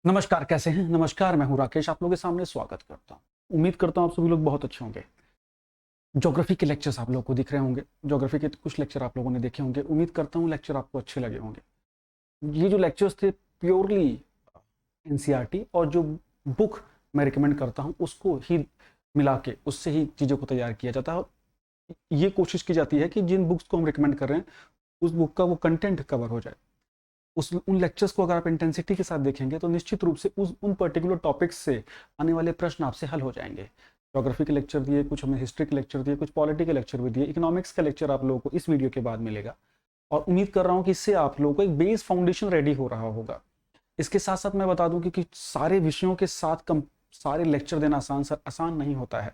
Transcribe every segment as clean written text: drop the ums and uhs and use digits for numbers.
नमस्कार, कैसे हैं? नमस्कार, मैं हूं राकेश, आप लोगों के सामने स्वागत करता हूं। उम्मीद करता हूं आप सभी लोग बहुत अच्छे होंगे। ज्योग्राफी के लेक्चर्स आप लोगों को दिख रहे होंगे। ज्योग्राफी के कुछ लेक्चर आप लोगों ने देखे होंगे। उम्मीद करता हूं लेक्चर आपको अच्छे लगे होंगे। ये जो लेक्चर्स थे प्योरली एनसीईआरटी, और जो बुक मैं रिकमेंड करता हूं उसको ही मिला के उससे ही चीज़ों को तैयार किया जाता है। ये कोशिश की जाती है कि जिन बुक्स को हम रिकमेंड कर रहे हैं उस बुक का वो कंटेंट कवर हो जाए। उस उन लेक्चर्स को अगर आप इंटेंसिटी के साथ देखेंगे तो निश्चित रूप से उस उन पर्टिकुलर टॉपिक्स से आने वाले प्रश्न आपसे हल हो जाएंगे। ज्योग्राफी के लेक्चर दिए, कुछ हमने हिस्ट्री के लेक्चर दिए, कुछ पॉलिटी के लेक्चर भी दिए, इकोनॉमिक्स का लेक्चर आप लोगों को इस वीडियो के बाद मिलेगा। और उम्मीद कर रहा हूँ कि इससे आप लोगों को एक बेस फाउंडेशन रेडी हो रहा होगा। इसके साथ साथ मैं बता दूं कि सारे विषयों के साथ सारे लेक्चर देना आसान नहीं होता है,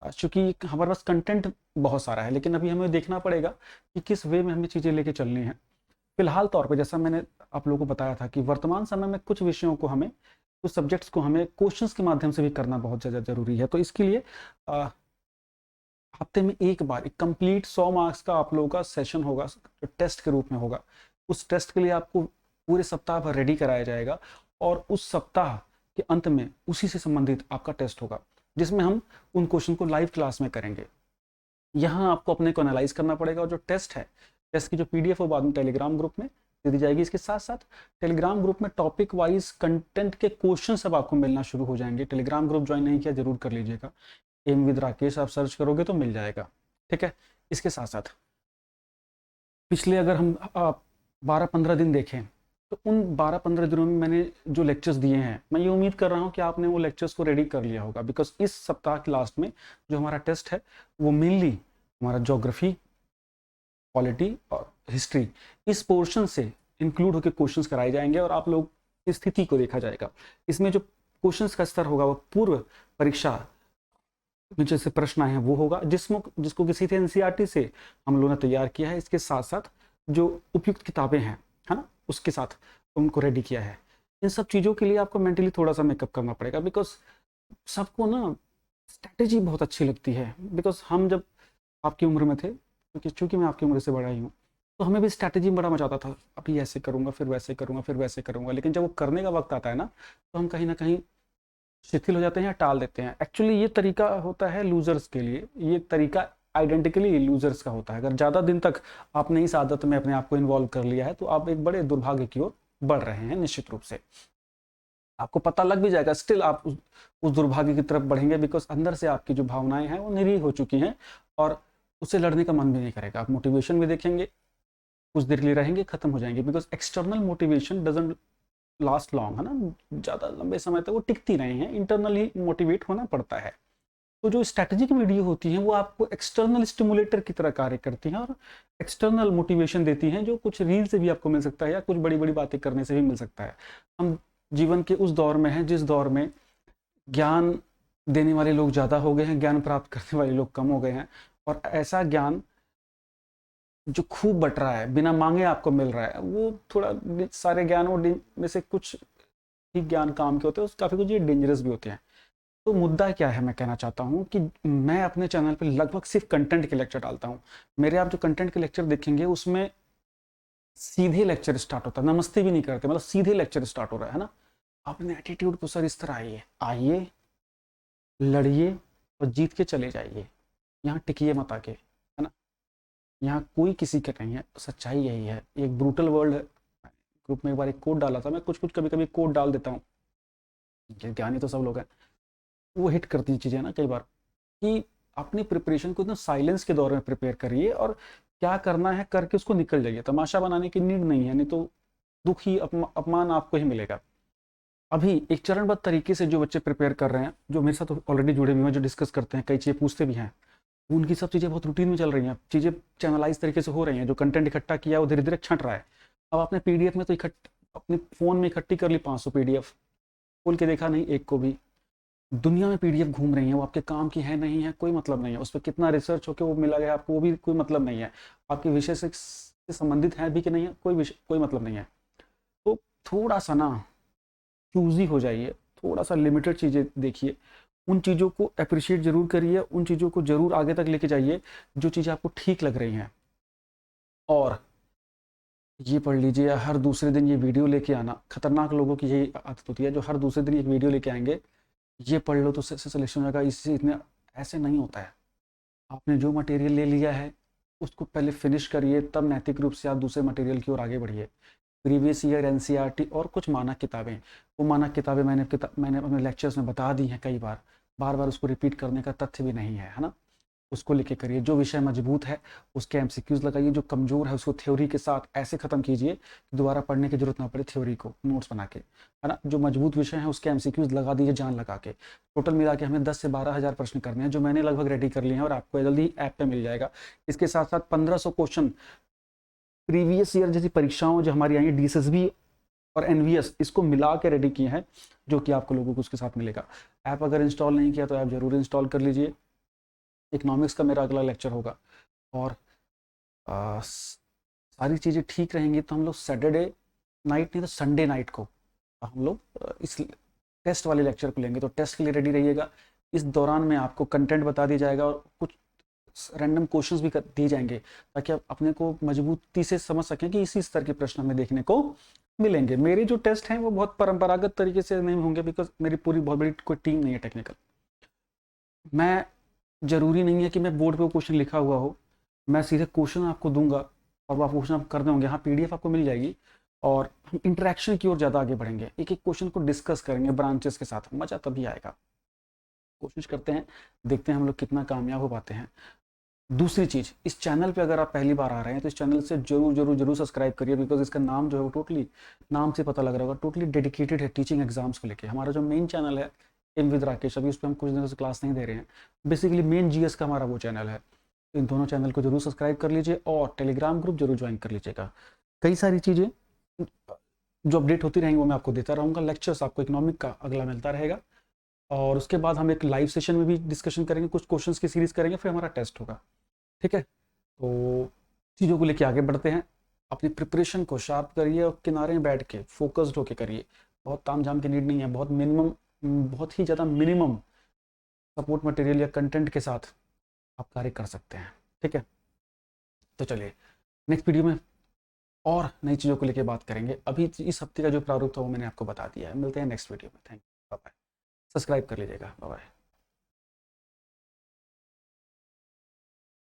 क्योंकि हमारे पास कंटेंट बहुत सारा है। लेकिन अभी हमें देखना पड़ेगा कि किस वे में हमें चीज़ें लेके चलनी है। फिलहाल तौर पे जैसा मैंने आप लोगों को बताया था कि वर्तमान समय में कुछ विषयों को हमें, कुछ सब्जेक्ट्स को हमें क्वेश्चंस के माध्यम से भी करना बहुत ज़्यादा ज़रूरी है। तो इसके लिए हफ्ते में एक बार एक कंप्लीट 100 मार्क्स का आप लोगों का सेशन होगा, जो टेस्ट के रूप में होगा। उस टेस्ट के लिए आपको पूरे सप्ताह भर रेडी कराया जाएगा, और उस सप्ताह के अंत में उसी से संबंधित आपका टेस्ट होगा, जिसमें हम उन क्वेश्चन को लाइव क्लास में करेंगे। यहाँ आपको अपने को एनालाइज करना पड़ेगा, और जो टेस्ट है, टेस्ट की जो पीडीएफ वो बाद में टेलीग्राम ग्रुप में दे दी जाएगी। इसके साथ साथ टेलीग्राम ग्रुप में टॉपिक वाइज कंटेंट के क्वेश्चन सब आपको मिलना शुरू हो जाएंगे। टेलीग्राम ग्रुप ज्वाइन नहीं किया जरूर कर लीजिएगा, एम विद राकेश आप सर्च करोगे तो मिल जाएगा। ठीक है। इसके साथ साथ पिछले अगर हम 12-15 दिन देखें, तो उन 12-15 दिनों में मैंने जो लेक्चर्स दिए हैं, मैं ये उम्मीद कर रहा हूँ कि आपने वो लेक्चर्स को रेडी कर लिया होगा। बिकॉज इस सप्ताह के लास्ट में जो हमारा टेस्ट है वो मेनली हमारा ज्योग्राफी, पॉलिटी और हिस्ट्री, इस पोर्शन से इंक्लूड होकर क्वेश्चंस कराए जाएंगे, और आप लोग की स्थिति को देखा जाएगा। इसमें जो क्वेश्चंस का स्तर होगा वो पूर्व परीक्षा में जैसे प्रश्न आए हैं वो होगा, जिसको किसी थे एनसीईआरटी से हम लोगों ने तैयार किया है। इसके साथ साथ जो उपयुक्त किताबें हैं, है ना, उसके साथ उनको रेडी किया है। इन सब चीज़ों के लिए आपको मेंटली थोड़ा सा मेकअप करना पड़ेगा, बिकॉज सबको ना स्ट्रैटेजी बहुत अच्छी लगती है। बिकॉज हम जब आपकी उम्र में थे, क्योंकि चूंकि मैं आपकी उम्र से बड़ा ही हूँ, तो हमें भी स्ट्रैटेजी में बड़ा मजा आता था। अभी ऐसे करूँगा, फिर वैसे करूँगा, फिर वैसे करूँगा। लेकिन जब वो करने का वक्त आता है ना, तो हम कहीं ना कहीं शिथिल हो जाते हैं या टाल देते हैं। एक्चुअली ये तरीका होता है लूजर्स के लिए, ये तरीका आइडेंटिकली लूजर्स का होता है। अगर ज़्यादा दिन तक आपने इस आदत में अपने आप को इन्वॉल्व कर लिया है तो आप एक बड़े दुर्भाग्य की ओर बढ़ रहे हैं। निश्चित रूप से आपको पता लग भी जाएगा, स्टिल आप उस दुर्भाग्य की तरफ बढ़ेंगे, बिकॉज अंदर से आपकी जो भावनाएं हैं वो निरीह हो चुकी हैं, और उससे लड़ने का मन भी नहीं करेगा। आप मोटिवेशन भी देखेंगे, कुछ देर के लिए रहेंगे, खत्म हो जाएंगे। Because external motivation doesn't last long, है ना, ज़्यादा लंबे समय तक वो टिकती नहीं है। इंटरनली मोटिवेट होना पड़ता है। तो जो स्ट्रैटेजिक वीडियो होती हैं वो आपको एक्सटर्नल स्टिमुलेटर की तरह कार्य करती हैं, और एक्सटर्नल मोटिवेशन देती हैं, जो कुछ रील से भी आपको मिल सकता है या कुछ बड़ी बड़ी बातें करने से भी मिल सकता है। हम जीवन के उस दौर में हैं जिस दौर में ज्ञान देने वाले लोग ज़्यादा हो गए हैं, ज्ञान प्राप्त करने वाले लोग कम हो गए हैं। और ऐसा ज्ञान जो खूब बट रहा है, बिना मांगे आपको मिल रहा है, वो थोड़ा, सारे ज्ञानों में से कुछ ही ज्ञान काम के होते हैं, काफ़ी कुछ ये डेंजरस भी होते हैं। तो मुद्दा क्या है, मैं कहना चाहता हूँ कि मैं अपने चैनल पे लगभग सिर्फ कंटेंट के लेक्चर डालता हूँ। मेरे आप जो कंटेंट के लेक्चर देखेंगे उसमें सीधे लेक्चर स्टार्ट होता है, नमस्ते भी नहीं करते, मतलब सीधे लेक्चर स्टार्ट हो रहा है ना। अपने एटीट्यूड को सर इस तरह आइए आइए, लड़िए और जीत के चले जाइए। यहाँ टिकिए मत आके, है ना। यहाँ कोई किसी का नहीं है, सच्चाई यही है। एक ब्रूटल वर्ल्ड है। ग्रुप में एक बार एक कोड डाला था, मैं कुछ कुछ कभी कभी कोड डाल देता हूँ, ज्ञानी तो सब लोग हैं। वो हिट करती हैं चीज़ें ना कई बार, कि अपनी प्रिपरेशन को इतना साइलेंस के दौर में प्रिपेयर करिए, और क्या करना है करके उसको निकल जाइए। तमाशा बनाने की नीड नहीं है, नहीं तो दुख ही अपमान आपको ही मिलेगा। अभी एक चरणबद्ध तरीके से जो बच्चे प्रिपेयर कर रहे हैं, जो मेरे साथ ऑलरेडी जुड़े हुए हैं, जो डिस्कस करते हैं, कई चीज़ें पूछते भी हैं, उनकी सब चीज़ें बहुत रूटीन में चल रही हैं। चीज़ें चैनलाइज तरीके से हो रही हैं। जो कंटेंट इकट्ठा किया है वो धीरे धीरे छंट रहा है। अब आपने पीडीएफ में तो अपने फ़ोन में इकट्ठी कर ली 500 पीडीएफ, खोल के देखा नहीं एक को भी। दुनिया में पीडीएफ घूम रही है, वो आपके काम की है नहीं है कोई मतलब नहीं है। उस पर कितना रिसर्च होकर वो मिला गया आपको, वो भी कोई मतलब नहीं है। आपके विषय से संबंधित है भी कि नहीं है, कोई मतलब नहीं है। तो थोड़ा सा ना चूजी हो जाइए, थोड़ा सा लिमिटेड चीज़ें देखिए, उन चीज़ों को अप्रिशिएट जरूर करिए, उन चीज़ों को जरूर आगे तक लेके जाइए जो चीज़ें आपको ठीक लग रही हैं। और ये पढ़ लीजिए, या हर दूसरे दिन ये वीडियो लेके आना। खतरनाक लोगों की यही आदत होती है, जो हर दूसरे दिन एक वीडियो लेके आएंगे, ये पढ़ लो तो सिलेक्शन हो जाएगा, इससे इतने। ऐसे नहीं होता है। आपने जो मटेरियल ले लिया है उसको पहले फिनिश करिए, तब नैतिक रूप से आप दूसरे मटेरियल की ओर आगे बढ़िए। प्रीवियस ईयर एनसीईआरटी और कुछ मानक किताबें, वो मानक किताबें मैंने अपने लेक्चर्स में बता दी हैं कई बार, बार बार उसको रिपीट करने का तथ्य भी नहीं है ना। उसको लेके करिए। जो विषय मजबूत है उसके एमसीक्यूज लगाइए, जो कमज़ोर है उसको थ्योरी के साथ ऐसे ख़त्म कीजिए कि दोबारा पढ़ने की जरूरत ना पड़े थ्योरी को नोट्स बना के, है ना। जो मजबूत विषय है उसके एमसीक्यूज लगा दीजिए जान लगा के। टोटल मिला के हमें 10 से 12 हज़ार प्रश्न करने हैं, जो मैंने लगभग रेडी कर लिए हैं और आपको जल्दी ऐप पे मिल जाएगा। इसके साथ साथ 1500 क्वेश्चन प्रीवियस ईयर जैसी परीक्षाओं जो हमारी आई डीएसएसबी और एनवीएस, इसको मिला के रेडी किए हैं, जो कि आपको लोगों को उसके साथ मिलेगा। ऐप अगर इंस्टॉल नहीं किया तो ऐप जरूर इंस्टॉल कर लीजिए। इकोनॉमिक्स का मेरा अगला लेक्चर होगा, और सारी चीज़ें ठीक रहेंगी तो हम लोग सैटरडे नाइट नहीं तो संडे नाइट को हम लोग इस टेस्ट वाले लेक्चर को लेंगे। तो टेस्ट के लिए रेडी रहिएगा। इस दौरान में आपको कंटेंट बता दिया जाएगा और कुछ रैंडम क्वेश्चंस भी दिए जाएंगे, ताकि आप अपने को मजबूती से समझ सकें कि इसी स्तर के प्रश्न हमें देखने को मिलेंगे। मेरे जो टेस्ट हैं वो बहुत परंपरागत तरीके से नहीं होंगे, बिकॉज मेरी पूरी बहुत बड़ी कोई टीम नहीं है टेक्निकल। मैं ज़रूरी नहीं है कि मैं बोर्ड पे वो क्वेश्चन लिखा हुआ हो, मैं सीधे क्वेश्चन आपको दूंगा और आप क्वेश्चन आप कर दोगे। हाँ, पीडीएफ आपको मिल जाएगी, और हम इंटरेक्शन की ओर ज़्यादा आगे बढ़ेंगे, एक एक क्वेश्चन को डिस्कस करेंगे ब्रांचेस के साथ, मज़ा तभी आएगा। कोशिश करते हैं, देखते हैं हम लोग कितना कामयाब हो पाते हैं। दूसरी चीज़, इस चैनल पे अगर आप पहली बार आ रहे हैं तो इस चैनल से जरूर जरूर जरूर सब्सक्राइब करिए, बिकॉज इसका नाम जो है वो टोटली, नाम से पता लग रहा होगा, टोटली डेडिकेटेड है टीचिंग एग्जाम्स को लेके। हमारा जो मेन चैनल है एम विद राकेश, अभी उस पर हम कुछ दिनों से क्लास नहीं दे रहे हैं। बेसिकली मेन जीएस का हमारा वो चैनल है। इन दोनों चैनल को जरूर सब्सक्राइब कर लीजिए, और टेलीग्राम ग्रुप जरूर ज्वाइन कर लीजिएगा। कई सारी चीज़ें जो अपडेट होती रहेंगी वो मैं आपको देता रहूँगा। लेक्चर्स आपको इकोनॉमिक का अगला मिलता रहेगा, और उसके बाद हम एक लाइव सेशन में भी डिस्कशन करेंगे, कुछ क्वेश्चंस की सीरीज करेंगे, फिर हमारा टेस्ट होगा। ठीक है, तो चीज़ों को लेके आगे बढ़ते हैं। अपनी प्रिपरेशन को शार्प करिए और किनारे में बैठ के फोकस्ड होके करिए। बहुत ताम झाम की नीड नहीं है, बहुत मिनिमम, बहुत ही ज़्यादा मिनिमम सपोर्ट मटेरियल या कंटेंट के साथ आप कार्य कर सकते हैं। ठीक है, तो चलिए नेक्स्ट वीडियो में और नई चीज़ों को लेके बात करेंगे। अभी इस हफ्ते का जो प्रारूप था वो मैंने आपको बता दिया है। मिलते हैं नेक्स्ट वीडियो में। Thank you, bye bye. Subscribe कर लीजिएगा, बाय बाय।